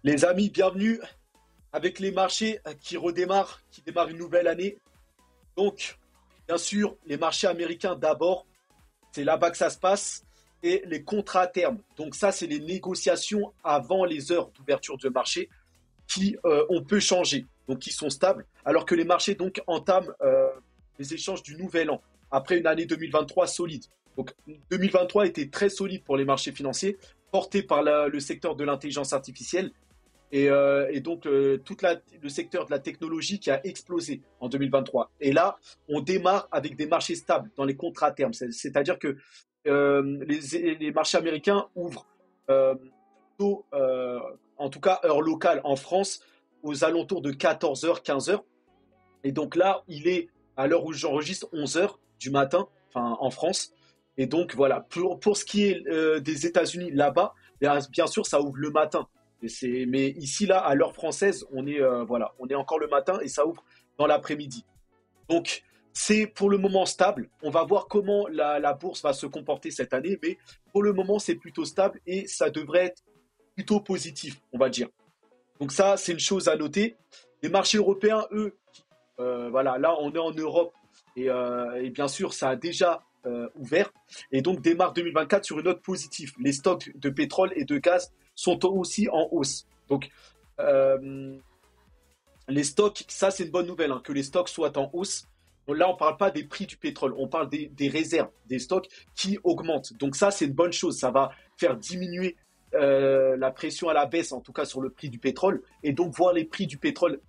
Les amis, bienvenue avec les marchés qui démarrent une nouvelle année. Donc, bien sûr, les marchés américains d'abord, c'est là-bas que ça se passe, et les contrats à terme. Donc ça, c'est les négociations avant les heures d'ouverture de marché qui on peut changer, donc qui sont stables, alors que les marchés donc entament les échanges du nouvel an, après une année 2023 solide. Donc 2023 était très solide pour les marchés financiers, porté par le secteur de l'intelligence artificielle et donc le secteur de la technologie qui a explosé en 2023. Et là, on démarre avec des marchés stables dans les contrats à terme. C'est-à-dire que les marchés américains ouvrent tôt, en tout cas heure locale en France, aux alentours de 14h, 15h. Et donc là, il est à l'heure où j'enregistre 11h du matin, enfin en France. Et donc voilà, pour ce qui est des États-Unis là-bas, bien sûr, ça ouvre le matin. Mais ici, là, à l'heure française, on est encore le matin et ça ouvre dans l'après-midi. Donc, c'est pour le moment stable. On va voir comment la bourse va se comporter cette année, mais pour le moment, c'est plutôt stable et ça devrait être plutôt positif, on va dire. Donc ça, c'est une chose à noter. Les marchés européens, eux, voilà, là, on est en Europe et bien sûr, ça a déjà ouvert et donc démarre 2024 sur une note positive. Les stocks de pétrole et de gaz sont aussi en hausse. Donc, les stocks, ça, c'est une bonne nouvelle, hein, que les stocks soient en hausse. Donc là, on ne parle pas des prix du pétrole, on parle des réserves, des stocks qui augmentent. Donc ça, c'est une bonne chose. Ça va faire diminuer la pression à la baisse, en tout cas sur le prix du pétrole, et donc voir les prix du pétrole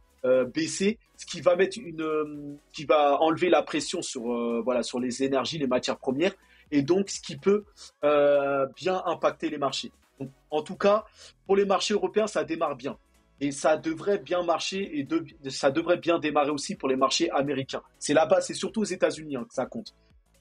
baisser, ce qui va qui va enlever la pression sur voilà sur les énergies, les matières premières, et donc ce qui peut bien impacter les marchés. Donc, en tout cas, pour les marchés européens, ça démarre bien. Et ça devrait bien marcher ça devrait bien démarrer aussi pour les marchés américains. C'est là-bas, c'est surtout aux États-Unis que ça compte.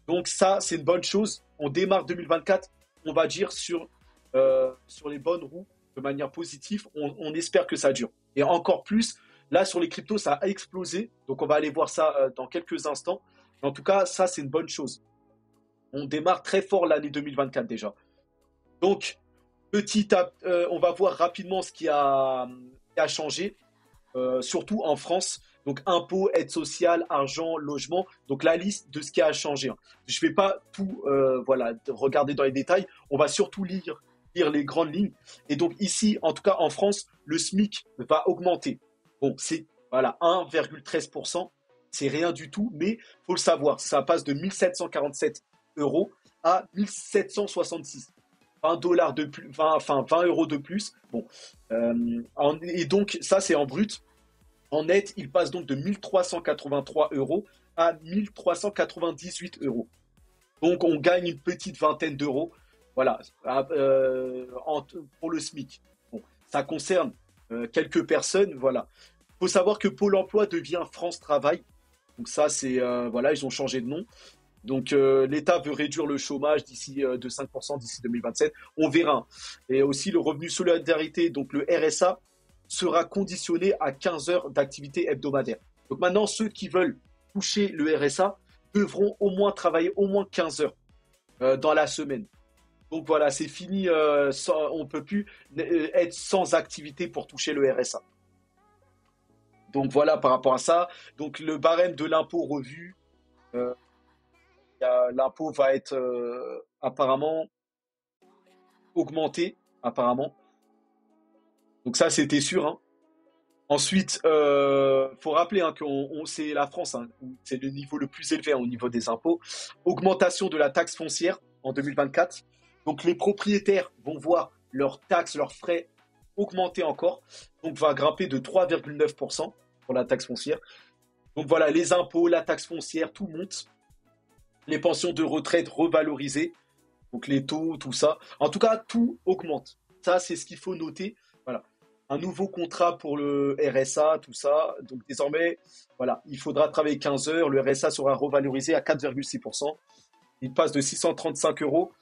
Donc ça, c'est une bonne chose. On démarre 2024, on va dire, sur les bonnes roues, de manière positive. On espère que ça dure. Et encore plus, là, sur les cryptos, ça a explosé. Donc on va aller voir ça dans quelques instants. Mais en tout cas, ça, c'est une bonne chose. On démarre très fort l'année 2024 déjà. Donc, on va voir rapidement ce qui a changé, surtout en France. Donc, impôts, aide sociale, argent, logement. Donc, la liste de ce qui a changé. Je ne vais pas tout voilà, regarder dans les détails. On va surtout lire les grandes lignes. Et donc, ici, en tout cas en France, le SMIC va augmenter. Bon, c'est voilà, 1,13%. C'est rien du tout, mais il faut le savoir. Ça passe de 1747 euros à 1766. 20 dollars de plus, 20 euros de plus. Bon, et donc ça c'est en brut. En net, il passe donc de 1383 euros à 1398 euros. Donc on gagne une petite vingtaine d'euros. Voilà, pour le SMIC. Bon, ça concerne quelques personnes. Voilà, il faut savoir que Pôle Emploi devient France Travail. Donc ça c'est voilà, ils ont changé de nom. Donc l'État veut réduire le chômage de 5% d'ici 2027. On verra. Et aussi le revenu solidarité, donc le RSA, sera conditionné à 15 heures d'activité hebdomadaire. Donc maintenant, ceux qui veulent toucher le RSA devront au moins travailler au moins 15 heures dans la semaine. Donc voilà, c'est fini. On ne peut plus être sans activité pour toucher le RSA. Donc voilà par rapport à ça. Donc le barème de l'impôt revu. L'impôt va être apparemment augmenté, apparemment. Donc ça, c'était sûr. Hein. Ensuite, faut rappeler que c'est la France, c'est le niveau le plus élevé au niveau des impôts. Augmentation de la taxe foncière en 2024. Donc les propriétaires vont voir leurs taxes, leurs frais augmenter encore. Donc va grimper de 3,9% pour la taxe foncière. Donc voilà, les impôts, la taxe foncière, tout monte. Les pensions de retraite revalorisées, donc les taux, tout ça. En tout cas, tout augmente. Ça, c'est ce qu'il faut noter. Voilà. Un nouveau contrat pour le RSA, tout ça. Donc désormais, voilà, il faudra travailler 15 heures. Le RSA sera revalorisé à 4,6%. Il passe de 635 euros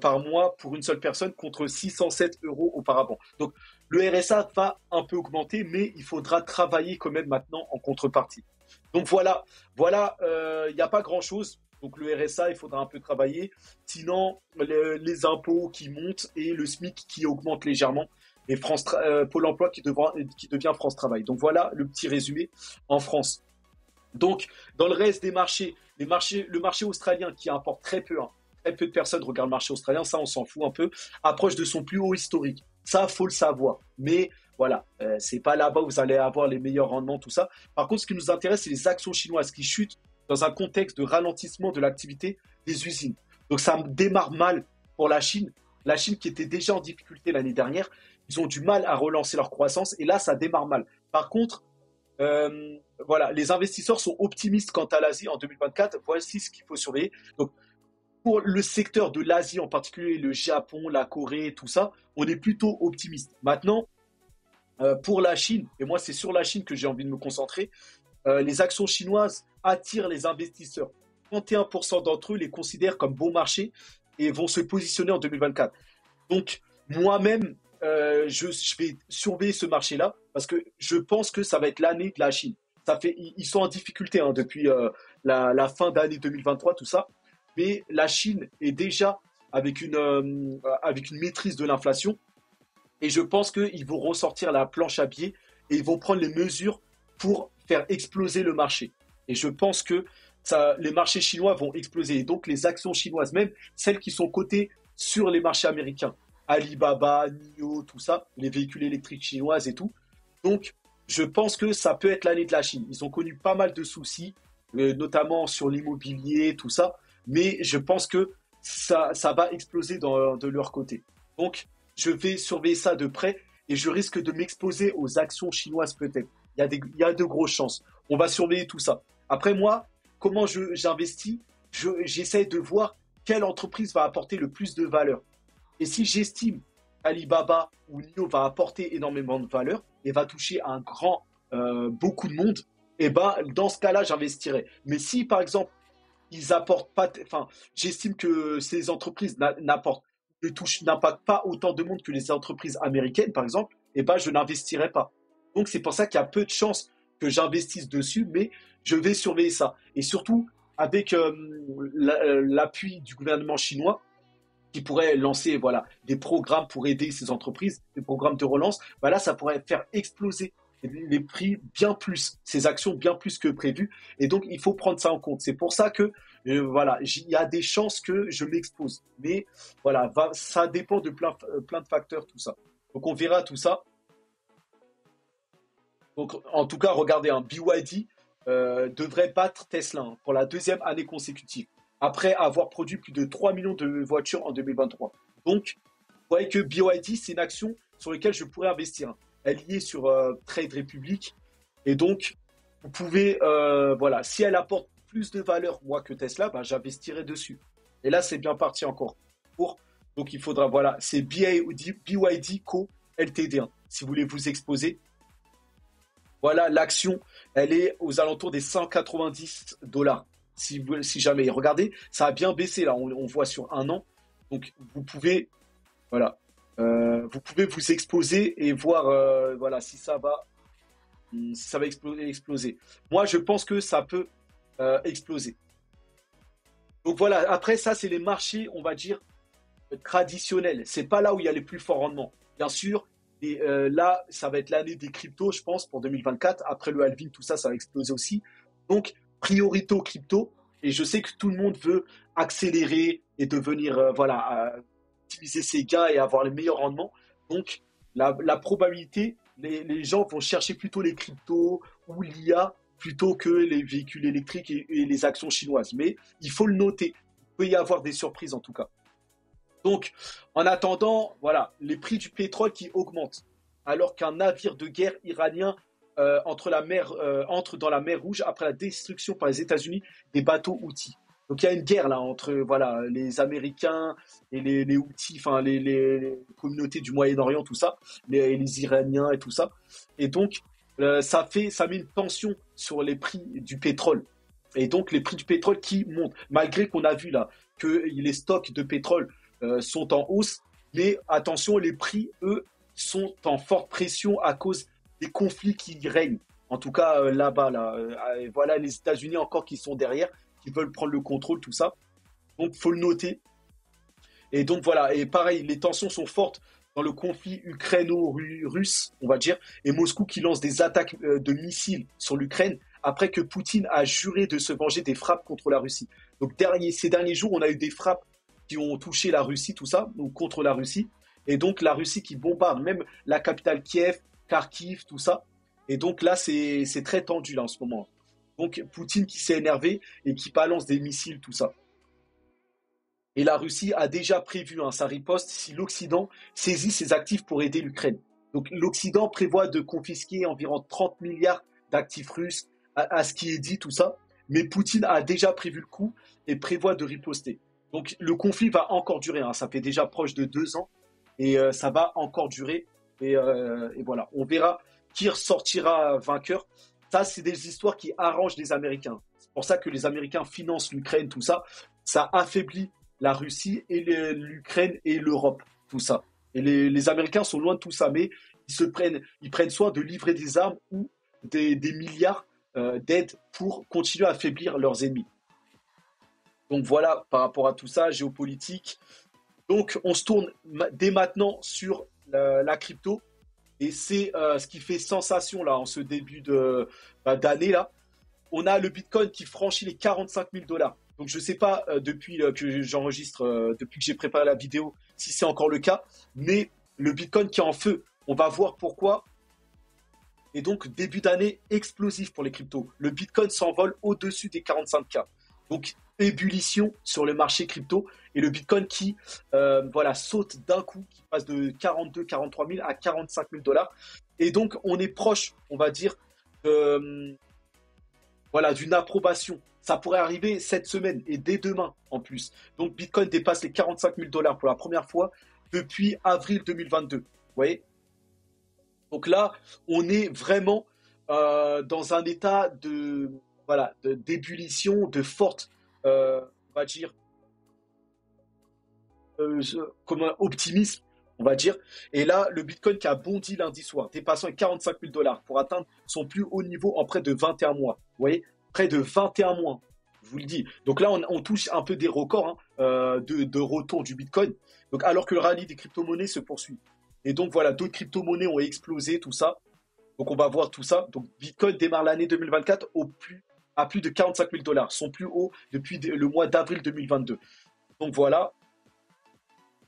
par mois pour une seule personne contre 607 euros auparavant. Donc le RSA va un peu augmenter, mais il faudra travailler quand même maintenant en contrepartie. Donc voilà, il n'y a pas grand-chose. Donc le RSA, il faudra un peu travailler. Sinon, les impôts qui montent et le SMIC qui augmente légèrement. et Pôle emploi qui devient France Travail. Donc voilà le petit résumé en France. Donc, dans le reste des marchés, le marché australien qui importe très peu, hein, très peu de personnes regardent le marché australien, ça on s'en fout un peu, approche de son plus haut historique. Ça, faut le savoir. Mais voilà, c'est pas là-bas où vous allez avoir les meilleurs rendements, tout ça. Par contre, ce qui nous intéresse, c'est les actions chinoises qui chutent dans un contexte de ralentissement de l'activité des usines. Donc ça démarre mal pour la Chine. La Chine qui était déjà en difficulté l'année dernière, ils ont du mal à relancer leur croissance et là, ça démarre mal. Par contre, voilà, les investisseurs sont optimistes quant à l'Asie en 2024. Voici ce qu'il faut surveiller. Donc, pour le secteur de l'Asie en particulier, le Japon, la Corée, tout ça, on est plutôt optimiste. Maintenant, pour la Chine, et moi c'est sur la Chine que j'ai envie de me concentrer, les actions chinoises attirent les investisseurs. 31% d'entre eux les considèrent comme bon marché et vont se positionner en 2024. Donc, moi-même, je vais surveiller ce marché-là parce que je pense que ça va être l'année de la Chine. Ils sont en difficulté hein, depuis la fin d'année 2023, tout ça. Mais la Chine est déjà avec une maîtrise de l'inflation. Et je pense qu'ils vont ressortir la planche à billets et ils vont prendre les mesures pour faire exploser le marché. Et je pense que les marchés chinois vont exploser. Et donc les actions chinoises, même celles qui sont cotées sur les marchés américains, Alibaba, NIO, tout ça, les véhicules électriques chinoises et tout. Donc je pense que ça peut être l'année de la Chine. Ils ont connu pas mal de soucis, notamment sur l'immobilier, tout ça. Mais je pense que ça va exploser de leur côté. Donc je vais surveiller ça de près et je risque de m'exposer aux actions chinoises peut-être. Il y a de grosses chances. On va surveiller tout ça. Après moi, comment j'investis, j'essaie de voir quelle entreprise va apporter le plus de valeur. Et si j'estime Alibaba ou NIO va apporter énormément de valeur et va toucher beaucoup de monde, et ben dans ce cas-là, j'investirai. Mais si par exemple ils apportent pas, enfin, j'estime que ces entreprises n'impactent pas autant de monde que les entreprises américaines, par exemple, et ben je n'investirai pas. Donc c'est pour ça qu'il y a peu de chances que j'investisse dessus, mais je vais surveiller ça. Et surtout avec l'appui du gouvernement chinois qui pourrait lancer voilà, des programmes pour aider ces entreprises, des programmes de relance, bah là, ça pourrait faire exploser les prix bien plus, ces actions bien plus que prévu. Et donc, il faut prendre ça en compte. C'est pour ça que, voilà, il y a des chances que je m'expose. Mais voilà, ça dépend de plein de facteurs, tout ça. Donc, on verra tout ça. Donc, en tout cas, regardez, un BYD devrait battre Tesla hein, pour la deuxième année consécutive, après avoir produit plus de 3 millions de voitures en 2023. Donc, vous voyez que BYD, c'est une action sur laquelle je pourrais investir. Hein. Elle y est sur Trade Republic. Et donc, vous pouvez, voilà, si elle apporte plus de valeur, moi, que Tesla, ben, j'investirai dessus. Et là, c'est bien parti encore. Donc, il faudra, voilà, c'est BYD Co. LTD. Hein, si vous voulez vous exposer. Voilà, l'action, elle est aux alentours des 190 dollars. Si jamais, regardez, ça a bien baissé là, on voit sur un an. Donc, voilà, vous pouvez vous exposer et voir, voilà, si ça va exploser. Moi, je pense que ça peut exploser. Donc voilà, après ça, c'est les marchés, on va dire, traditionnels. C'est pas là où il y a les plus forts rendements. Bien sûr, et là, ça va être l'année des cryptos, je pense, pour 2024. Après le halving, tout ça, ça va exploser aussi. Donc, priorité aux cryptos. Et je sais que tout le monde veut accélérer et devenir, voilà, optimiser ses gains et avoir les meilleurs rendements. Donc, la probabilité, les gens vont chercher plutôt les cryptos ou l'IA plutôt que les véhicules électriques et les actions chinoises. Mais il faut le noter. Il peut y avoir des surprises en tout cas. Donc, en attendant, voilà, les prix du pétrole qui augmentent, alors qu'un navire de guerre iranien entre dans la mer Rouge après la destruction par les États-Unis des bateaux Houthis. Donc, il y a une guerre là entre voilà, les Américains et les Houthis, enfin les communautés du Moyen-Orient, tout ça, les Iraniens et tout ça. Et donc, ça met une tension sur les prix du pétrole. Et donc, les prix du pétrole qui montent, malgré qu'on a vu là que les stocks de pétrole sont en hausse, mais attention, les prix, eux, sont en forte pression à cause des conflits qui règnent. En tout cas, là-bas, voilà, les États-Unis encore qui sont derrière, qui veulent prendre le contrôle, tout ça. Donc, faut le noter. Et donc, voilà. Et pareil, les tensions sont fortes dans le conflit ukraino-russe, on va dire, et Moscou qui lance des attaques de missiles sur l'Ukraine après que Poutine a juré de se venger des frappes contre la Russie. Donc ces derniers jours, on a eu des frappes qui ont touché la Russie, tout ça, donc contre la Russie, et donc la Russie qui bombarde même la capitale Kiev, Kharkiv, tout ça. Et donc là, c'est très tendu là en ce moment. Donc Poutine qui s'est énervé et qui balance des missiles, tout ça. Et la Russie a déjà prévu sa riposte si l'Occident saisit ses actifs pour aider l'Ukraine. Donc l'Occident prévoit de confisquer environ 30 milliards d'actifs russes à ce qui est dit, tout ça. Mais Poutine a déjà prévu le coup et prévoit de riposter. Donc le conflit va encore durer. Ça fait déjà proche de 2 ans et ça va encore durer. Et voilà, on verra qui ressortira vainqueur. Ça, c'est des histoires qui arrangent les Américains. C'est pour ça que les Américains financent l'Ukraine, tout ça. Ça affaiblit la Russie et l'Ukraine et l'Europe, tout ça. Et les Américains sont loin de tout ça, mais ils prennent soin de livrer des armes ou des milliards d'aide pour continuer à affaiblir leurs ennemis. Donc voilà, par rapport à tout ça, géopolitique. Donc on se tourne dès maintenant sur la crypto. Et c'est ce qui fait sensation là en ce début d'année là. On a le Bitcoin qui franchit les 45 000 dollars. Donc je ne sais pas depuis que j'enregistre, depuis que j'ai préparé la vidéo, si c'est encore le cas. Mais le Bitcoin qui est en feu, on va voir pourquoi. Et donc début d'année explosif pour les cryptos. Le Bitcoin s'envole au-dessus des 45K. Donc ébullition sur le marché crypto et le Bitcoin qui saute d'un coup, qui passe de 43 000 à 45 000 dollars. Et donc on est proche, on va dire, d'une approbation. Ça pourrait arriver cette semaine et dès demain en plus. Donc Bitcoin dépasse les 45 000 dollars pour la première fois depuis avril 2022. Vous voyez? Donc là, on est vraiment dans un état d'ébullition, de forte, on va dire, comme un optimisme, on va dire. Et là, le Bitcoin qui a bondi lundi soir, dépassant les 45 000 dollars pour atteindre son plus haut niveau en près de 21 mois. Vous voyez, près de 21 mois, je vous le dis. Donc là, on touche un peu des records de retour du Bitcoin. Donc alors que le rallye des crypto-monnaies se poursuit. Et donc voilà, d'autres crypto-monnaies ont explosé, tout ça. Donc on va voir tout ça. Donc Bitcoin démarre l'année 2024 à plus de 45 000 dollars, son plus haut depuis le mois d'avril 2022. Donc voilà,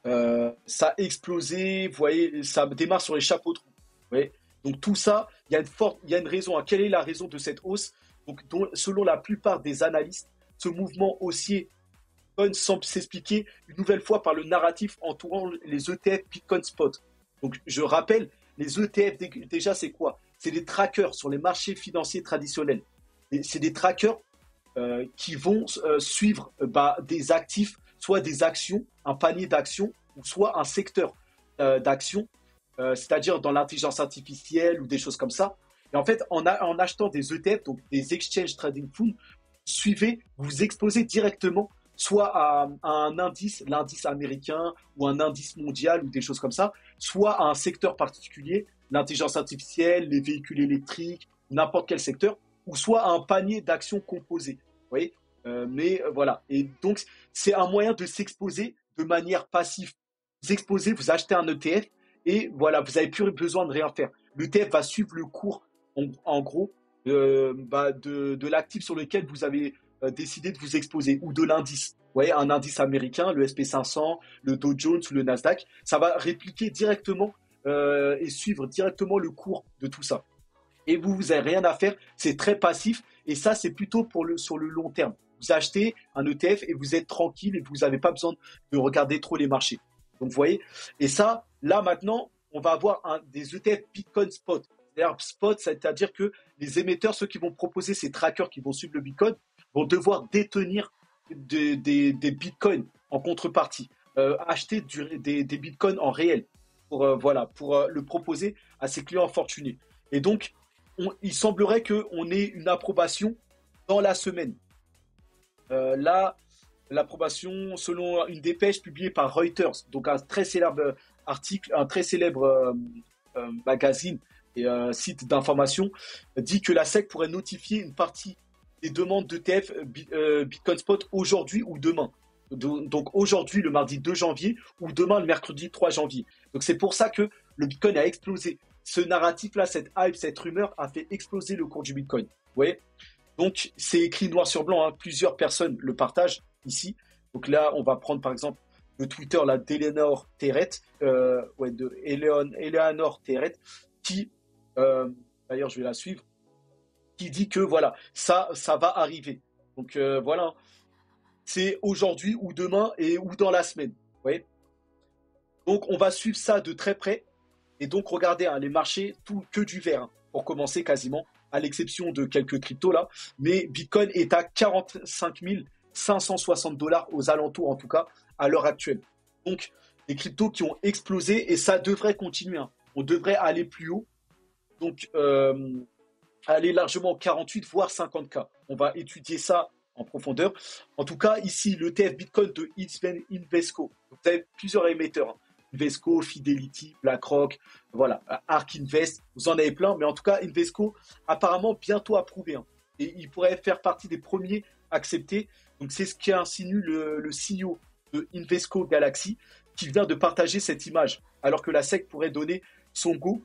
ça a explosé, vous voyez, ça démarre sur les chapeaux de roue. Vous voyez. Donc tout ça, il y a une raison. Quelle est la raison de cette hausse? Donc selon la plupart des analystes, ce mouvement haussier semble s'expliquer une nouvelle fois par le narratif entourant les ETF Bitcoin Spot. Donc je rappelle, les ETF déjà c'est quoi? C'est des trackers sur les marchés financiers traditionnels. C'est des trackers qui vont suivre des actifs, soit des actions, un panier d'actions, ou soit un secteur d'actions, c'est-à-dire dans l'intelligence artificielle ou des choses comme ça. Et en fait, en achetant des ETF, donc des Exchange Trading Funds, vous exposez directement soit à un indice, l'indice américain, ou un indice mondial, ou des choses comme ça, soit à un secteur particulier, l'intelligence artificielle, les véhicules électriques, n'importe quel secteur, ou soit à un panier d'actions composées. Vous voyez, voilà. Et donc, c'est un moyen de s'exposer de manière passive. Vous exposez, vous achetez un ETF, et voilà, vous n'avez plus besoin de rien faire. L'ETF va suivre le cours, en gros, de l'actif sur lequel vous avez décidé de vous exposer, ou de l'indice. Vous voyez, un indice américain, le SP500, le Dow Jones ou le Nasdaq, ça va répliquer directement et suivre directement le cours de tout ça. Et vous n'avez rien à faire, c'est très passif, et ça, c'est plutôt sur le long terme. Vous achetez un ETF et vous êtes tranquille et vous n'avez pas besoin de regarder trop les marchés. Donc, vous voyez, et ça, là, maintenant, on va avoir des ETF Bitcoin Spot. C'est-à-dire spot, c'est-à-dire que les émetteurs, ceux qui vont proposer ces trackers qui vont suivre le Bitcoin, vont devoir détenir des bitcoins en contrepartie, acheter des bitcoins en réel pour le proposer à ses clients fortunés. Et donc, il semblerait qu'on ait une approbation dans la semaine. Là, l'approbation, selon une dépêche publiée par Reuters, donc un très célèbre article, un très célèbre magazine et site d'information, dit que la SEC pourrait notifier une partie des demandes d'ETF Bitcoin Spot aujourd'hui ou demain. Donc aujourd'hui, le mardi 2 janvier, ou demain, le mercredi 3 janvier. Donc c'est pour ça que le Bitcoin a explosé. Ce narratif-là, cette hype, cette rumeur a fait exploser le cours du Bitcoin. Vous voyez? Donc c'est écrit noir sur blanc, hein. Plusieurs personnes le partagent ici. Donc là, on va prendre par exemple le Twitter là, d'Eleanor Terret, Eleanor Terret, qui, d'ailleurs je vais la suivre, qui dit que voilà, ça va arriver. Donc voilà, c'est aujourd'hui ou demain et ou dans la semaine. Vous voyez? Donc on va suivre ça de très près. Et donc regardez, hein, les marchés, tout que du vert, hein, pour commencer quasiment, à l'exception de quelques cryptos là. Mais Bitcoin est à 45 560 dollars aux alentours, en tout cas, à l'heure actuelle. Donc des cryptos qui ont explosé et ça devrait continuer, hein. On devrait aller plus haut. Donc aller largement 48 voire 50K. On va étudier ça en profondeur. En tout cas, ici, le l'ETF Bitcoin de Invesco. Vous avez plusieurs émetteurs, hein. Invesco, Fidelity, BlackRock, voilà, ARK Invest, vous en avez plein, mais en tout cas, Invesco, apparemment, bientôt approuvé, hein. Et il pourrait faire partie des premiers acceptés. Donc, c'est ce qu'insinue le CEO de Invesco Galaxy, qui vient de partager cette image, alors que la SEC pourrait donner son go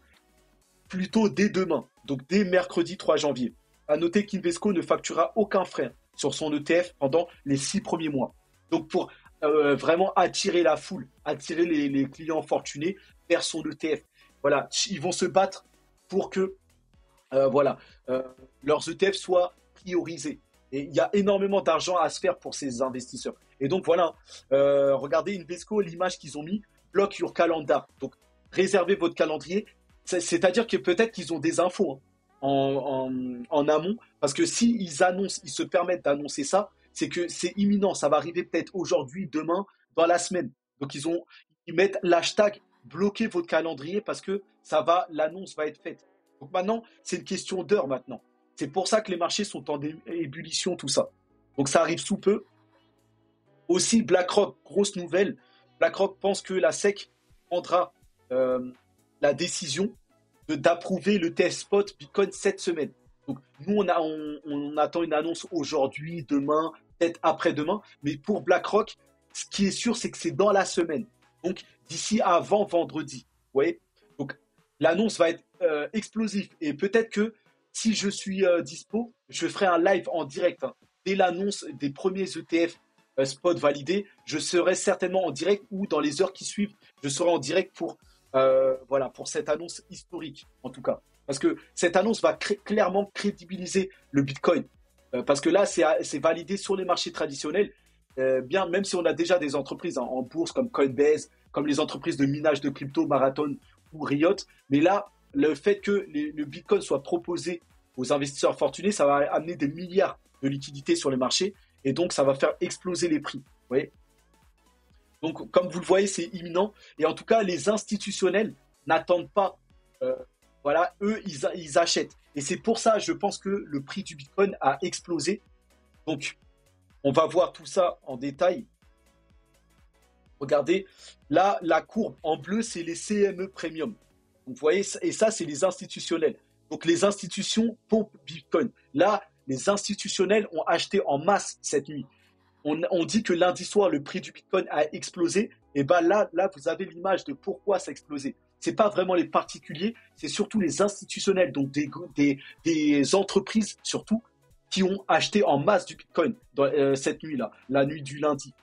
plutôt dès demain, donc dès mercredi 3 janvier. À noter qu'Invesco ne facturera aucun frais sur son ETF pendant les 6 premiers mois. Donc pour vraiment attirer la foule, attirer les clients fortunés vers son ETF. Voilà, ils vont se battre pour que leurs ETF soient priorisés. Et il y a énormément d'argent à se faire pour ces investisseurs. Et donc voilà, regardez Invesco, l'image qu'ils ont mis, block your calendar. Donc réservez votre calendrier. C'est-à-dire que peut-être qu'ils ont des infos, hein, en amont, parce que s'ils annoncent, ils se permettent d'annoncer ça, c'est que c'est imminent, ça va arriver peut-être aujourd'hui, demain, dans la semaine. Donc ils mettent l'hashtag bloquez votre calendrier parce que l'annonce va être faite. Donc maintenant, c'est une question d'heure maintenant. C'est pour ça que les marchés sont en ébullition, tout ça. Donc ça arrive sous peu. Aussi, BlackRock, grosse nouvelle. BlackRock pense que la SEC prendra la décision d'approuver le test spot Bitcoin cette semaine. Donc nous, on attend une annonce aujourd'hui, demain, peut-être après-demain. Mais pour BlackRock, ce qui est sûr, c'est que c'est dans la semaine. Donc d'ici avant vendredi. Vous voyez? Donc l'annonce va être explosive. Et peut-être que si je suis dispo, je ferai un live en direct, hein. Dès l'annonce des premiers ETF spot validés, je serai certainement en direct ou dans les heures qui suivent, je serai en direct pour cette annonce historique, en tout cas. Parce que cette annonce va clairement crédibiliser le Bitcoin. Parce que là, c'est validé sur les marchés traditionnels, bien, même si on a déjà des entreprises, hein, en bourse comme Coinbase, comme les entreprises de minage de crypto, Marathon ou Riot. Mais là, le fait que le Bitcoin soit proposé aux investisseurs fortunés, ça va amener des milliards de liquidités sur les marchés et donc ça va faire exploser les prix. Vous voyez? Donc, comme vous le voyez, c'est imminent. Et en tout cas, les institutionnels n'attendent pas. Eux, ils achètent. Et c'est pour ça, je pense que le prix du Bitcoin a explosé. Donc, on va voir tout ça en détail. Regardez, là, la courbe en bleu, c'est les CME Premium. Donc, vous voyez, et ça, c'est les institutionnels. Donc, les institutions pompent Bitcoin. Là, les institutionnels ont acheté en masse cette nuit. On dit que lundi soir, le prix du Bitcoin a explosé. Et bien là, vous avez l'image de pourquoi ça a explosé. Ce n'est pas vraiment les particuliers, c'est surtout les institutionnels, donc des entreprises surtout, qui ont acheté en masse du Bitcoin cette nuit-là, la nuit du lundi.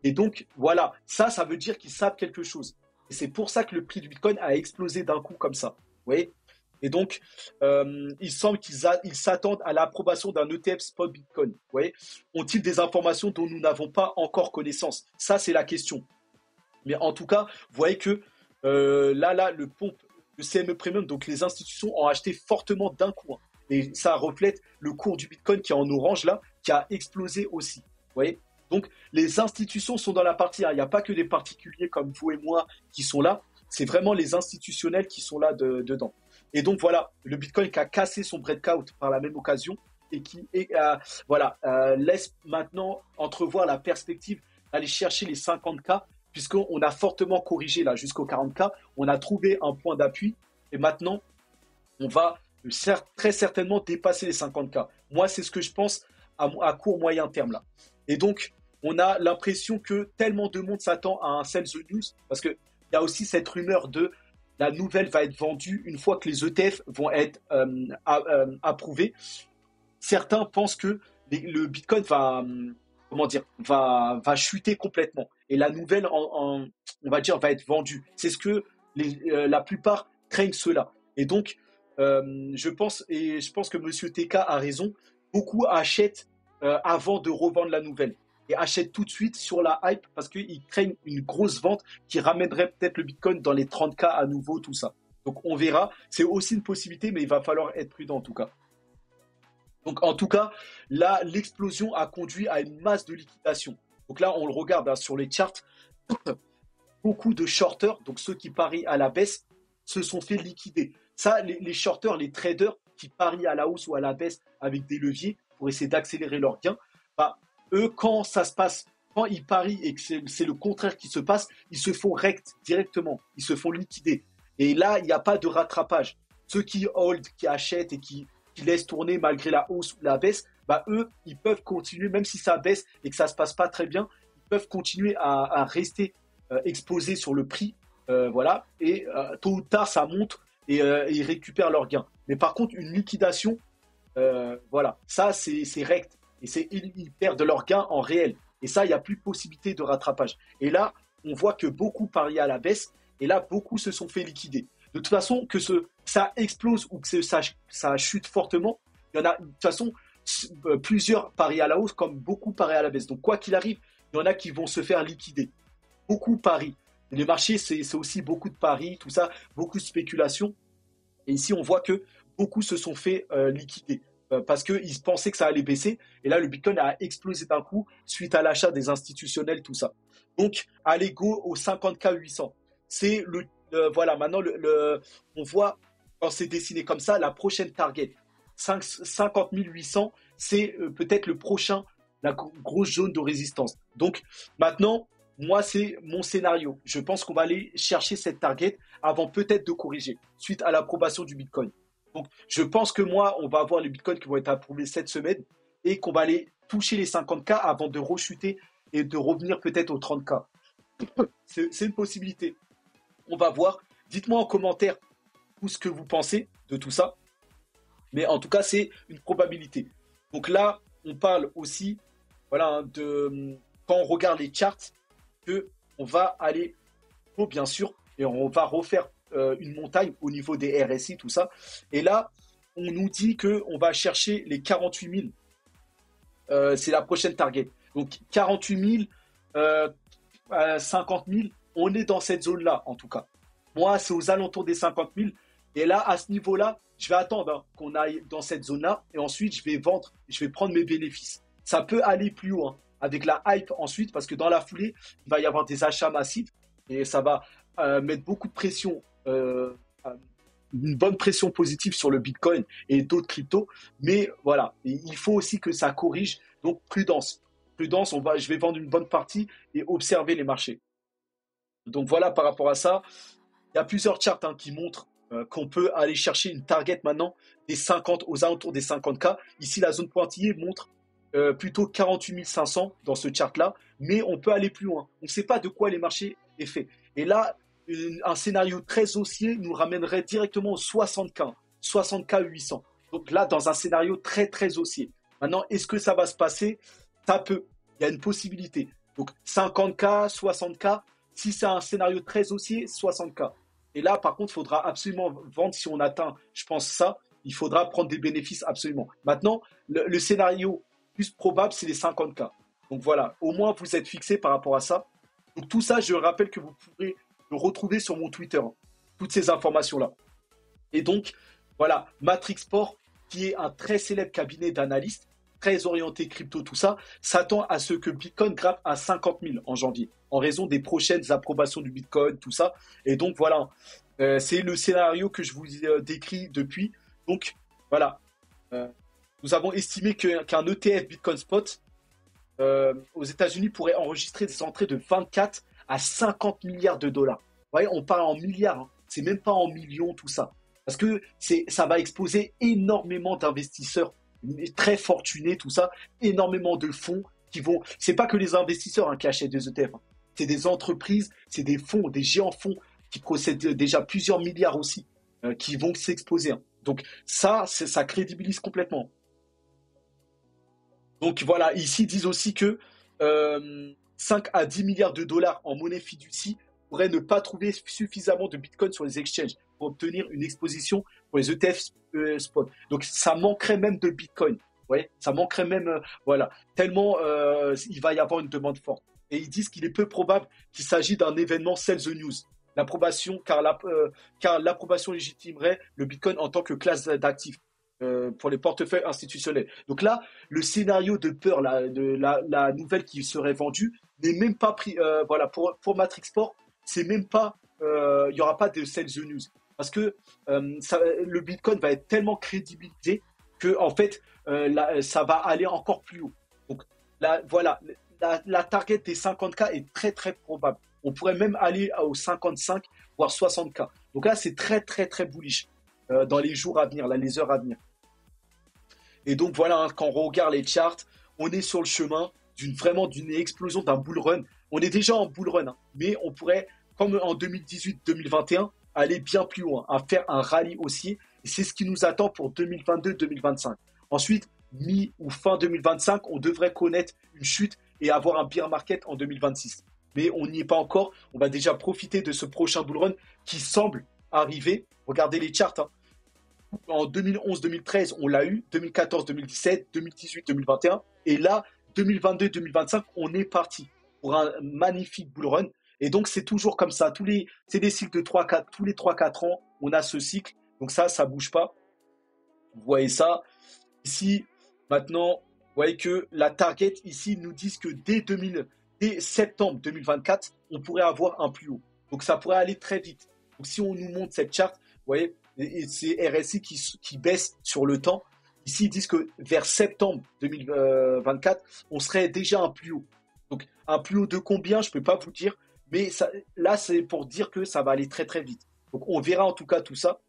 Et donc, voilà, ça veut dire qu'ils savent quelque chose. Et c'est pour ça que le prix du Bitcoin a explosé d'un coup comme ça. Vous voyez? Et donc, il semble qu'ils s'attendent à l'approbation d'un ETF spot Bitcoin. Vous voyez? Ont-ils des informations dont nous n'avons pas encore connaissance? Ça, c'est la question. Mais en tout cas, vous voyez que le CME Premium, donc les institutions ont acheté fortement d'un coup, hein. Et ça reflète le cours du Bitcoin qui est en orange là, qui a explosé aussi. Vous voyez? Donc, les institutions sont dans la partie, hein. Il n'y a pas que des particuliers comme vous et moi qui sont là. C'est vraiment les institutionnels qui sont là dedans. Et donc voilà, le Bitcoin qui a cassé son breakout par la même occasion et qui laisse maintenant entrevoir la perspective d'aller chercher les 50K puisqu'on a fortement corrigé là jusqu'au 40K. On a trouvé un point d'appui et maintenant on va très certainement dépasser les 50K. Moi, c'est ce que je pense à court moyen terme là. Et donc on a l'impression que tellement de monde s'attend à un sell the news, parce qu'il y a aussi cette rumeur de la nouvelle va être vendue une fois que les ETF vont être approuvés. Certains pensent que le Bitcoin comment dire, va chuter complètement. Et la nouvelle, on va dire, va être vendue. C'est ce que la plupart craignent cela. Et donc, je pense que Monsieur TK a raison. Beaucoup achètent avant de revendre la nouvelle. Et achètent tout de suite sur la hype parce qu'ils craignent une grosse vente qui ramènerait peut-être le Bitcoin dans les 30K à nouveau, tout ça. Donc on verra. C'est aussi une possibilité, mais il va falloir être prudent en tout cas. Donc, en tout cas, là, l'explosion a conduit à une masse de liquidation. Donc là, on le regarde hein, sur les charts. Beaucoup de shorters, donc ceux qui parient à la baisse, se sont fait liquider. Ça, les shorters, les traders qui parient à la hausse ou à la baisse avec des leviers pour essayer d'accélérer leurs gains, bah, eux, quand ça se passe, quand ils parient et que c'est le contraire qui se passe, ils se font rect directement, ils se font liquider. Et là, il n'y a pas de rattrapage. Ceux qui hold, qui achètent et qui laissent tourner malgré la hausse ou la baisse, bah eux, ils peuvent continuer, même si ça baisse et que ça ne se passe pas très bien, ils peuvent continuer à rester exposés sur le prix, voilà, et tôt ou tard, ça monte et ils récupèrent leurs gains. Mais par contre, une liquidation, voilà, ça, c'est rect. Et ils perdent leurs gains en réel. Et ça, il n'y a plus de possibilité de rattrapage. Et là, on voit que beaucoup pariaient à la baisse, et là, beaucoup se sont fait liquider. De toute façon, que ça explose ou que ça chute fortement, il y en a de toute façon plusieurs parient à la hausse comme beaucoup parient à la baisse. Donc quoi qu'il arrive, il y en a qui vont se faire liquider. Beaucoup parient. Les marchés, c'est aussi beaucoup de paris, tout ça, beaucoup de spéculation. Et ici, on voit que beaucoup se sont fait liquider parce qu'ils pensaient que ça allait baisser. Et là, le Bitcoin a explosé d'un coup suite à l'achat des institutionnels, tout ça. Donc, allez go au 50K 800. C'est voilà, maintenant, on voit, quand c'est dessiné comme ça, la prochaine target. 50 800, c'est peut-être la grosse zone de résistance. Donc, maintenant, moi, c'est mon scénario. Je pense qu'on va aller chercher cette target avant peut-être de corriger, suite à l'approbation du Bitcoin. Donc, je pense que moi, on va avoir les Bitcoins qui vont être approuvés cette semaine et qu'on va aller toucher les 50K avant de rechuter et de revenir peut-être aux 30K. C'est une possibilité. On va voir. Dites-moi en commentaire tout ce que vous pensez de tout ça. Mais en tout cas, c'est une probabilité. Donc là, on parle aussi, voilà, quand on regarde les charts, qu'on va aller, bien sûr, et on va refaire une montagne au niveau des RSI, tout ça. Et là, on nous dit qu'on va chercher les 48 000. C'est la prochaine target. Donc 48 000, 50 000, on est dans cette zone-là, en tout cas. Moi, c'est aux alentours des 50 000. Et là, à ce niveau-là, je vais attendre qu'on aille dans cette zone-là. Et ensuite, je vais vendre, je vais prendre mes bénéfices. Ça peut aller plus haut, hein, avec la hype ensuite, parce que dans la foulée, il va y avoir des achats massifs. Et ça va mettre beaucoup de pression, une bonne pression positive sur le Bitcoin et d'autres cryptos. Mais voilà, il faut aussi que ça corrige. Donc, prudence. Prudence, je vais vendre une bonne partie et observer les marchés. Donc voilà, par rapport à ça, il y a plusieurs charts qui montrent qu'on peut aller chercher une target maintenant des 50 aux alentours des 50K. Ici, la zone pointillée montre plutôt 48 500 dans ce chart-là, mais on peut aller plus loin. On ne sait pas de quoi les marchés est fait. Et là, un scénario très haussier nous ramènerait directement aux 60K, 60K 800. Donc là, dans un scénario très, très haussier. Maintenant, est-ce que ça va se passer? Ça peut. Il y a une possibilité. Donc 50K, 60K, si c'est un scénario très haussier, 60K. Et là, par contre, il faudra absolument vendre si on atteint, je pense ça, il faudra prendre des bénéfices absolument. Maintenant, le scénario plus probable, c'est les 50K. Donc voilà, au moins vous êtes fixé par rapport à ça. Donc tout ça, je rappelle que vous pourrez le retrouver sur mon Twitter, toutes ces informations-là. Et donc, voilà, Matrix Sport, qui est un très célèbre cabinet d'analystes, très orienté crypto, tout ça, s'attend à ce que Bitcoin grappe à 50 000 en janvier, en raison des prochaines approbations du Bitcoin, tout ça. Et donc, voilà, c'est le scénario que je vous décris depuis. Donc, voilà, nous avons estimé qu'un ETF Bitcoin Spot aux États-Unis pourrait enregistrer des entrées de 24 à 50 milliards de dollars. Vous voyez, on parle en milliards, hein. C'est même pas en millions, tout ça. Parce que ça va exposer énormément d'investisseurs très fortunés, tout ça, énormément de fonds qui vont. C'est pas que les investisseurs hein, qui achètent des ETF. Hein. C'est des entreprises, c'est des fonds, des géants fonds qui possèdent déjà plusieurs milliards aussi, qui vont s'exposer. Hein. Donc ça crédibilise complètement. Donc voilà, ici ils disent aussi que 5 à 10 milliards de dollars en monnaie fiducie pourraient ne pas trouver suffisamment de Bitcoin sur les exchanges pour obtenir une exposition pour les ETF spot. Donc ça manquerait même de Bitcoin. Ouais, ça manquerait même, voilà, tellement il va y avoir une demande forte. Et ils disent qu'il est peu probable qu'il s'agit d'un événement sell the news. L'approbation, car l'approbation légitimerait le Bitcoin en tant que classe d'actifs pour les portefeuilles institutionnels. Donc là, le scénario de peur, de la nouvelle qui serait vendue, n'est même pas pris. Voilà, pour Matrix Sport, c'est même pas. Il n'y aura pas de sell the news. Parce que le Bitcoin va être tellement crédibilisé que, en fait, ça va aller encore plus haut. Donc là, voilà, la target des 50K est très, très probable. On pourrait même aller aux 55, voire 60K. Donc là, c'est très, très, très bullish dans les jours à venir, là, les heures à venir. Et donc voilà, hein, quand on regarde les charts, on est sur le chemin vraiment d'une explosion d'un bull run. On est déjà en bull run, hein, mais on pourrait, comme en 2018-2021, aller bien plus loin, à faire un rallye haussier. Et c'est ce qui nous attend pour 2022-2025. Ensuite, mi ou fin 2025, on devrait connaître une chute et avoir un bear market en 2026. Mais on n'y est pas encore. On va déjà profiter de ce prochain bull run qui semble arriver. Regardez les charts. Hein. En 2011-2013, on l'a eu. 2014-2017, 2018-2021. Et là, 2022-2025, on est parti pour un magnifique bull run. Et donc, c'est toujours comme ça. C'est des cycles de 3-4, tous les 3-4 ans, on a ce cycle. Donc ça ne bouge pas. Vous voyez ça. Ici, maintenant, vous voyez que la target, ici, nous disent que dès septembre 2024, on pourrait avoir un plus haut. Donc ça pourrait aller très vite. Donc si on nous montre cette charte, vous voyez, et c'est RSI qui baisse sur le temps. Ici, ils disent que vers septembre 2024, on serait déjà un plus haut. Donc un plus haut de combien, je ne peux pas vous dire. Mais ça, là, c'est pour dire que ça va aller très très vite. Donc on verra en tout cas tout ça.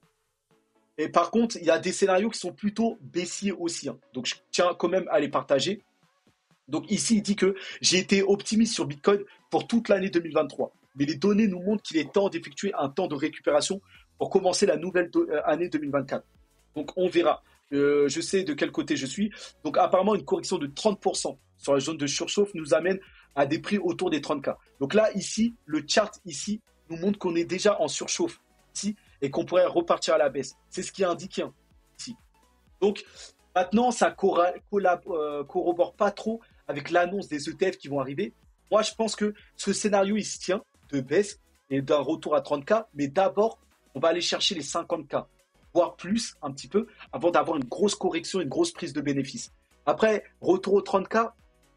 Et par contre, il y a des scénarios qui sont plutôt baissiers aussi. Hein. Donc je tiens quand même à les partager. Donc ici, il dit que j'ai été optimiste sur Bitcoin pour toute l'année 2023. Mais les données nous montrent qu'il est temps d'effectuer un temps de récupération pour commencer la nouvelle année 2024. Donc on verra. Je sais de quel côté je suis. Donc apparemment, une correction de 30% sur la zone de surchauffe nous amène à des prix autour des 30K. Donc là, ici, le chart ici nous montre qu'on est déjà en surchauffe ici et qu'on pourrait repartir à la baisse. C'est ce qui est indiqué hein, ici. Donc maintenant, ça corrobore pas trop avec l'annonce des ETF qui vont arriver. Moi, je pense que ce scénario, il se tient de baisse et d'un retour à 30K. Mais d'abord, on va aller chercher les 50K, voire plus un petit peu, avant d'avoir une grosse correction, une grosse prise de bénéfice. Après, retour aux 30K,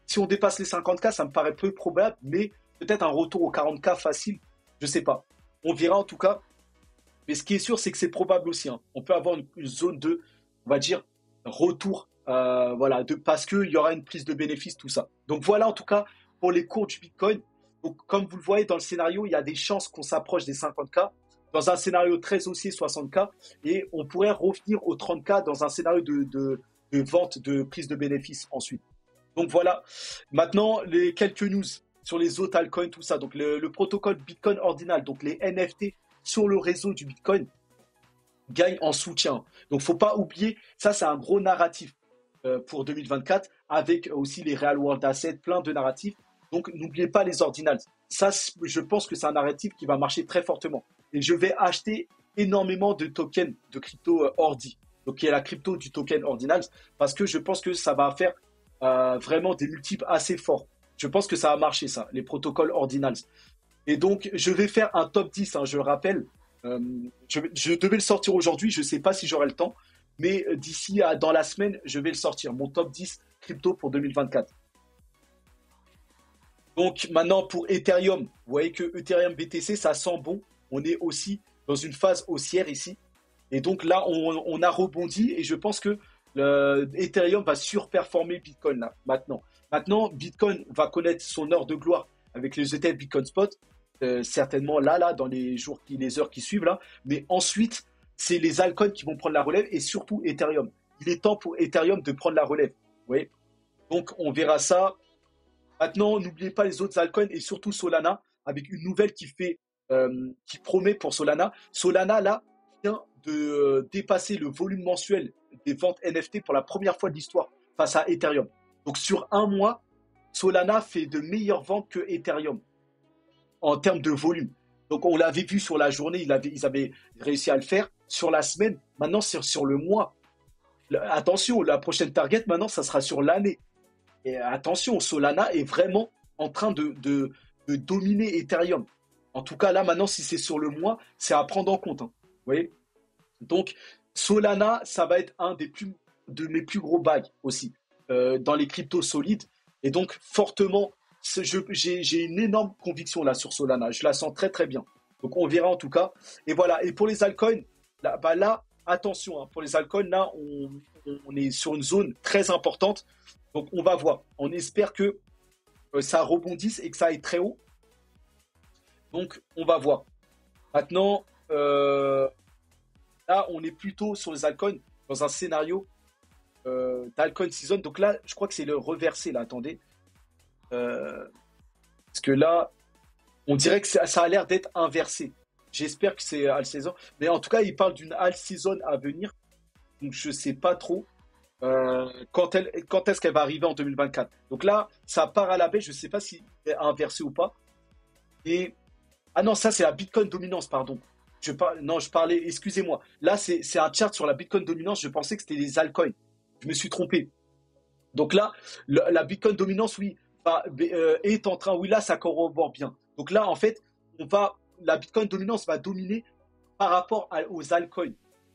si on dépasse les 50K, ça me paraît peu probable, mais peut-être un retour aux 40K facile, je ne sais pas. On verra en tout cas. Mais ce qui est sûr, c'est que c'est probable aussi. Hein. On peut avoir une zone de, on va dire, retour, voilà, parce qu'il y aura une prise de bénéfice, tout ça. Donc voilà en tout cas pour les cours du Bitcoin. Donc, comme vous le voyez dans le scénario, il y a des chances qu'on s'approche des 50K. Dans un scénario très haussier, 60K. Et on pourrait revenir aux 30K dans un scénario de vente, de prise de bénéfice ensuite. Donc voilà. Maintenant, les quelques news sur les autres altcoins, tout ça. Donc le protocole Bitcoin ordinal, donc les NFT sur le réseau du Bitcoin, gagne en soutien. Donc, il ne faut pas oublier, ça, c'est un gros narratif pour 2024, avec aussi les Real World Assets, plein de narratifs. Donc, n'oubliez pas les ordinals. Ça, je pense que c'est un narratif qui va marcher très fortement. Et je vais acheter énormément de tokens de crypto Ordi, donc qui est la crypto du token ordinals, parce que je pense que ça va faire vraiment des multiples assez forts. Je pense que ça va marcher, ça, les protocoles ordinals. Et donc, je vais faire un top 10, hein, je le rappelle. Je devais le sortir aujourd'hui, je ne sais pas si j'aurai le temps, mais d'ici dans la semaine, je vais le sortir, mon top 10 crypto pour 2024. Donc maintenant pour Ethereum, vous voyez que Ethereum BTC, ça sent bon. On est aussi dans une phase haussière ici. Et donc là, on a rebondi et je pense que Ethereum va surperformer Bitcoin là, maintenant. Maintenant, Bitcoin va connaître son heure de gloire avec les ETF Bitcoin Spot. Certainement là, dans les heures qui suivent là. Mais ensuite, c'est les altcoins qui vont prendre la relève et surtout Ethereum. Il est temps pour Ethereum de prendre la relève. Vous voyez. Donc, on verra ça. Maintenant, n'oubliez pas les autres altcoins et surtout Solana, avec une nouvelle qui promet pour Solana. Solana, là, vient de dépasser le volume mensuel des ventes NFT pour la première fois de l'histoire face à Ethereum. Donc, sur un mois, Solana fait de meilleures ventes que Ethereum en termes de volume. Donc, on l'avait vu sur la journée, ils avaient réussi à le faire. Sur la semaine, maintenant, c'est sur le mois. Attention, la prochaine target, maintenant, ça sera sur l'année. Et attention, Solana est vraiment en train de dominer Ethereum. En tout cas, là, maintenant, si c'est sur le mois, c'est à prendre en compte, hein. Vous voyez? Donc, Solana, ça va être de mes plus gros bags aussi dans les cryptos solides. Et donc, fortement, j'ai une énorme conviction là sur Solana. Je la sens très, très bien. Donc, on verra en tout cas. Et voilà. Et pour les altcoins, là attention, hein, pour les altcoins, là, on est sur une zone très importante. Donc, on va voir. On espère que ça rebondisse et que ça aille très haut. Donc, on va voir. Maintenant, là, on est plutôt sur les altcoins dans un scénario d'altcoin season. Donc là, je crois que c'est le reversé. Là, attendez. Parce que là, on dirait que ça a l'air d'être inversé. J'espère que c'est all season. Mais en tout cas, il parle d'une all season à venir. Donc, je ne sais pas trop. Quand est-ce qu'elle va arriver en 2024. Donc là, ça part à la baisse, je ne sais pas si c'est inversé ou pas. Et ah non, ça c'est la Bitcoin dominance, pardon. Non, je parlais, excusez-moi. Là, c'est un chart sur la Bitcoin dominance, je pensais que c'était les altcoins. Je me suis trompé. Donc là, la Bitcoin dominance, oui, est en train, oui, là, ça corrobore bien. Donc là, en fait, la Bitcoin dominance va dominer par rapport aux altcoins.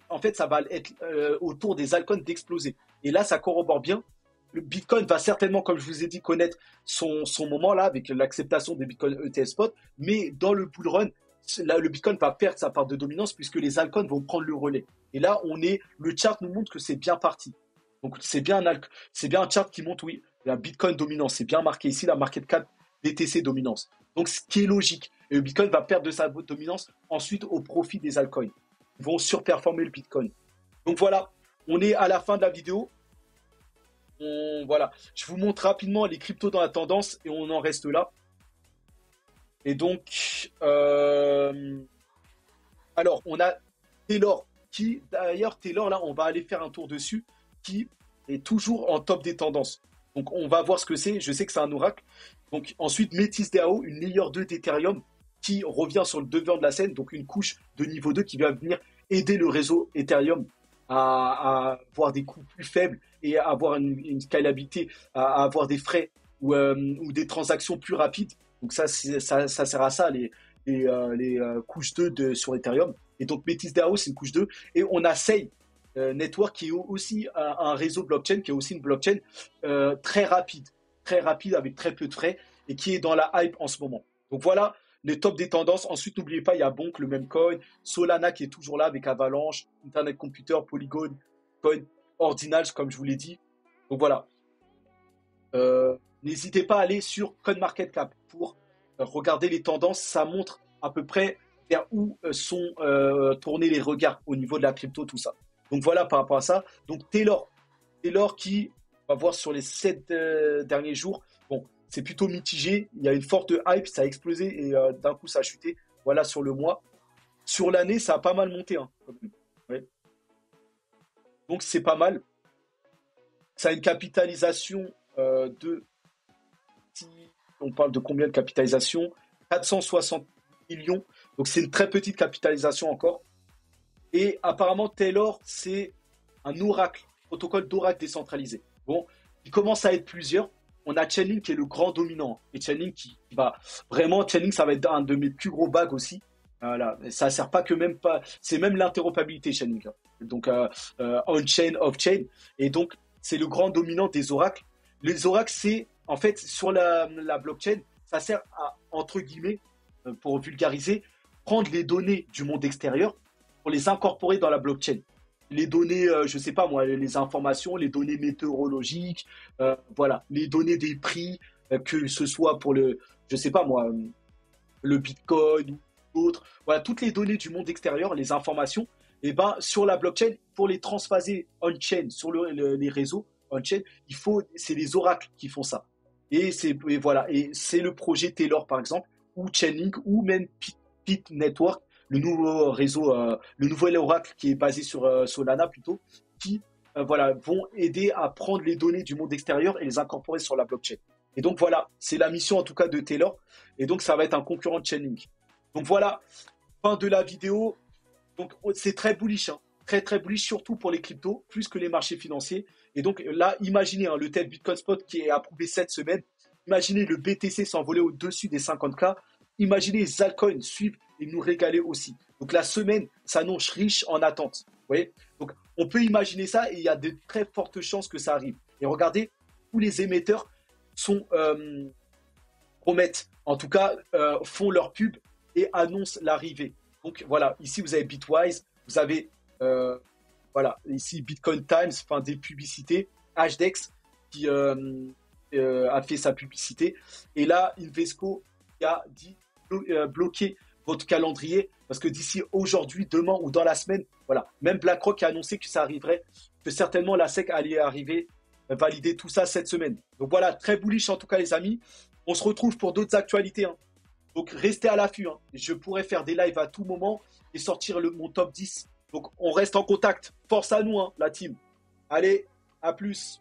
En fait, ça va être autour des altcoins d'exploser. Et là, ça corrobore bien. Le Bitcoin va certainement, comme je vous ai dit, connaître son moment là avec l'acceptation des Bitcoin ETF spot. Mais dans le bull run, là, le Bitcoin va perdre sa part de dominance puisque les altcoins vont prendre le relais. Et là, le chart nous montre que c'est bien parti. Donc, c'est bien un chart qui montre, oui, la Bitcoin dominance. C'est bien marqué ici, la market cap BTC dominance. Donc, ce qui est logique. Et le Bitcoin va perdre de sa dominance ensuite au profit des altcoins. Ils vont surperformer le Bitcoin. Donc voilà, on est à la fin de la vidéo. Voilà, je vous montre rapidement les cryptos dans la tendance et on en reste là. Et donc, alors on a Taylor qui, d'ailleurs, Taylor là, on va aller faire un tour dessus, qui est toujours en top des tendances. Donc on va voir ce que c'est. Je sais que c'est un oracle. Donc ensuite, Métis DAO, une layer 2 d'Ethereum qui revient sur le devant de la scène, donc une couche de niveau 2 qui va venir aider le réseau Ethereum à avoir des coûts plus faibles et à avoir une scalabilité, à avoir des frais ou des transactions plus rapides. Donc ça sert à ça, les couches 2 sur Ethereum. Et donc Métis DAO, c'est une couche 2. Et on a Sei Network qui est aussi un réseau blockchain, qui est aussi une blockchain très rapide avec très peu de frais et qui est dans la hype en ce moment. Donc voilà les tops des tendances. Ensuite, n'oubliez pas, il y a Bonk, le même coin, Solana qui est toujours là avec Avalanche, Internet Computer, Polygon, Coin, Ordinals, comme je vous l'ai dit. Donc voilà. N'hésitez pas à aller sur CoinMarketCap pour regarder les tendances. Ça montre à peu près vers où sont tournés les regards au niveau de la crypto, tout ça. Donc voilà par rapport à ça. Donc Taylor qui, on va voir sur les 7 derniers jours, bon, c'est plutôt mitigé. Il y a une forte hype, ça a explosé et d'un coup ça a chuté. Voilà sur le mois. Sur l'année, ça a pas mal monté, hein. Ouais. Donc c'est pas mal. Ça a une capitalisation on parle de combien de capitalisation? 460 millions. Donc c'est une très petite capitalisation encore. Et apparemment, Taylor, c'est un oracle, protocole d'oracle décentralisé. Bon, il commence à être plusieurs. On a Chainlink qui est le grand dominant. Et Chainlink qui va vraiment, Chainlink, ça va être un de mes plus gros bags aussi. Voilà, ça sert pas que même pas, c'est même l'interopérabilité Chainlink. Donc on-chain, off-chain. Et donc, c'est le grand dominant des oracles. Les oracles, c'est en fait sur la blockchain, ça sert à, entre guillemets, pour vulgariser, prendre les données du monde extérieur pour les incorporer dans la blockchain. Les données, je sais pas moi, les informations, les données météorologiques, voilà, les données des prix, que ce soit pour je sais pas moi, le Bitcoin ou autre, voilà, toutes les données du monde extérieur, les informations, et ben sur la blockchain, pour les transphaser on-chain sur les réseaux on-chain, c'est les oracles qui font ça. Et voilà, et c'est le projet Taylor par exemple, ou Chainlink, ou même Pit Network, le nouveau réseau, le nouvel oracle qui est basé sur Solana plutôt, qui voilà, vont aider à prendre les données du monde extérieur et les incorporer sur la blockchain. Et donc voilà, c'est la mission en tout cas de Taylor, et donc ça va être un concurrent de Chainlink. Donc voilà, fin de la vidéo. Donc c'est très bullish, hein. Très très bullish, surtout pour les cryptos, plus que les marchés financiers. Et donc là, imaginez hein, le tel Bitcoin Spot qui est approuvé cette semaine. Imaginez le BTC s'envoler au-dessus des 50K. Imaginez les altcoins suivre et nous régaler aussi. Donc la semaine s'annonce riche en attente. Vous voyez. Donc on peut imaginer ça et il y a de très fortes chances que ça arrive. Et regardez, tous les émetteurs sont promettent, en tout cas font leur pub et annoncent l'arrivée. Donc voilà, ici vous avez Bitwise, vous avez voilà, ici Bitcoin Times, enfin des publicités, Hashdex qui a fait sa publicité, et là Invesco qui a dit bloquer votre calendrier parce que d'ici aujourd'hui, demain ou dans la semaine, voilà, même BlackRock a annoncé que ça arriverait, que certainement la SEC allait arriver, valider tout ça cette semaine. Donc voilà, très bullish en tout cas les amis. On se retrouve pour d'autres actualités, hein. Donc restez à l'affût, hein. Je pourrais faire des lives à tout moment et sortir mon top 10. Donc on reste en contact. Force à nous, hein, la team. Allez, à plus.